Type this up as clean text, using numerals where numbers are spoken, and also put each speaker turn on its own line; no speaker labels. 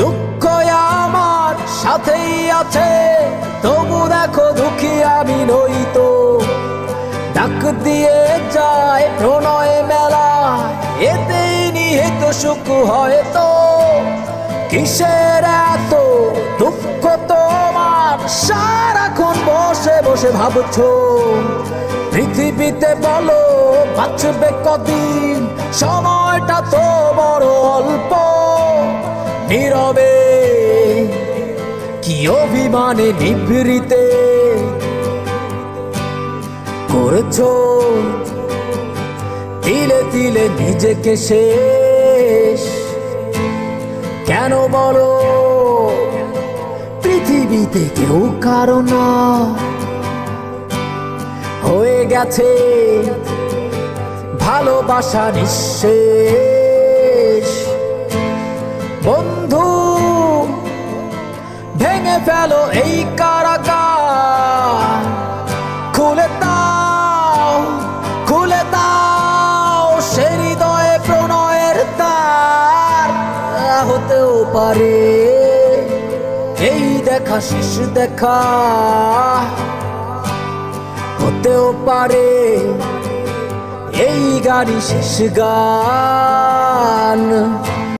দুঃখ আমার সাথেই আছে, তবু দেখো দুঃখী আমি নই তো। ডাক দিয়ে যায় প্রণয় মেলা, এতেই নিহিত সুখ হয়তো। কিসের এত দুঃখ তোমার, সারাক্ষণ বসে বসে ভাবছো? পৃথিবীতে বলো বাঁচবে কদিন, সময়টা তো বড় অল্প। নীরবে কি অভিমানে নিভৃতে করেছো তিলে তিলে নিজেকে শেষ। কেন বলো পৃথিবীতে কেউ কারো না, হয়ে গেছে ভালোবাসা নিঃশেষ। বন্ধু ভেঙে ফেলো এই কারাগার, খুলে দাও খুলে দাও সে হৃদয়ে প্রণয়ের তার। হতেও পারে এই দেখা শেষ দেখা, হতেও পারে এই গাড়ি শেষ গান।